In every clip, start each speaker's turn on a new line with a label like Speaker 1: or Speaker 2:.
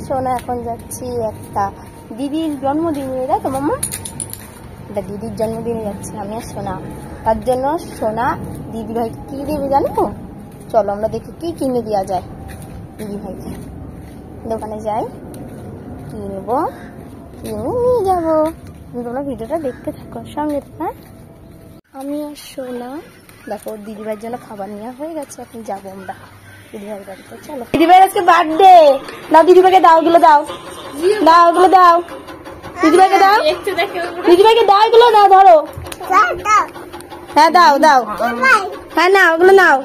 Speaker 1: সোনা এখন যাচ্ছি একটা দিদির জন্মদিনে, তাই তো মাম্মা? এটা দিদির জন্মদিনে যাচ্ছি আমি আর সোনা। তার জন্য সোনা দিদি ভাই কি দেবে জানো? চলো আমরা দেখি কি কিনে দেওয়া যায় দিদি ভাইকে। দোকানে যাই, কিনবো, কিনে নিয়ে যাবো। তোমরা ভিডিওটা দেখতে থাকো, সঙ্গে হ্যাঁ। আমি আর সোনা দেখো দিদিভাইয়ের জন্য খাবার নেওয়া হয়ে গেছে, এখন যাবো আমরা দিদিভাইয়ের বাড়িতে। চলো, দিদিভাইয়ের আজকে বার্থডে। দাও দিদিভাইকে, দাও এগুলো, দাও দাও এগুলো, দাও দিদিভাইকে, দাও দিদিভাইকে, দাও এগুলো, দাও ধরো, হ্যাঁ দাও দাও, হ্যাঁ নাও এগুলো, নাও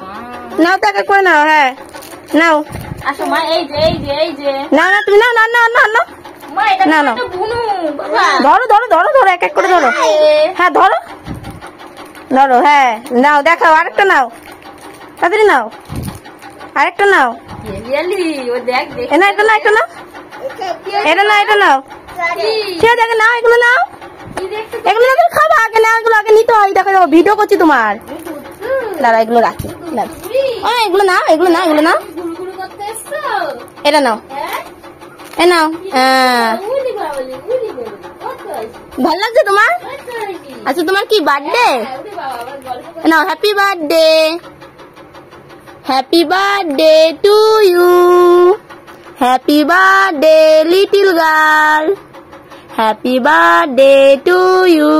Speaker 1: নাও, তো এক এক করে নাও, হ্যাঁ নাও।
Speaker 2: আসো মা, এই যে এই যে এই যে,
Speaker 1: না না তুমি নাও, না না না না
Speaker 2: মা এটা
Speaker 1: না না,
Speaker 2: তো বুনু বাবা।
Speaker 1: ধরো ধরো ধরো ধরো, এক এক করে ধরো, হ্যাঁ ধরো ধরো, হ্যাঁ নাও, দেখাও আরেকটা নাও, তাড়াতাড়ি নাও, আরেকটা নাও,
Speaker 2: রিয়েলি ও দেখ দেখ,
Speaker 1: এটা এটা না, এটা না, এটা না, এটা নাও, ঠিক আছে নাও এগুলো, নাও এগুলো, এগুলো খাবা আগে, না এগুলো আগে নিতে হয়। দেখো দেখো ভিডিও করছি তোমার, দাঁড়া এগুলো রাখি, এগুলো নাও, এগুলো নাও, এগুলো নাও,
Speaker 2: গুলগুলো করতে এসছো?
Speaker 1: এটা নাও, এ নাও,
Speaker 2: উলি বাবলি উলি বাবলি কত হইছে?
Speaker 1: ভালো লাগছে তোমার?
Speaker 2: কত হইছে?
Speaker 1: আচ্ছা তোমার কি বার্থডে?
Speaker 2: উলি বাবা আবার গল্প
Speaker 1: নাও, happy birthday, happy birthday to you, happy birthday little girl, happy birthday to you.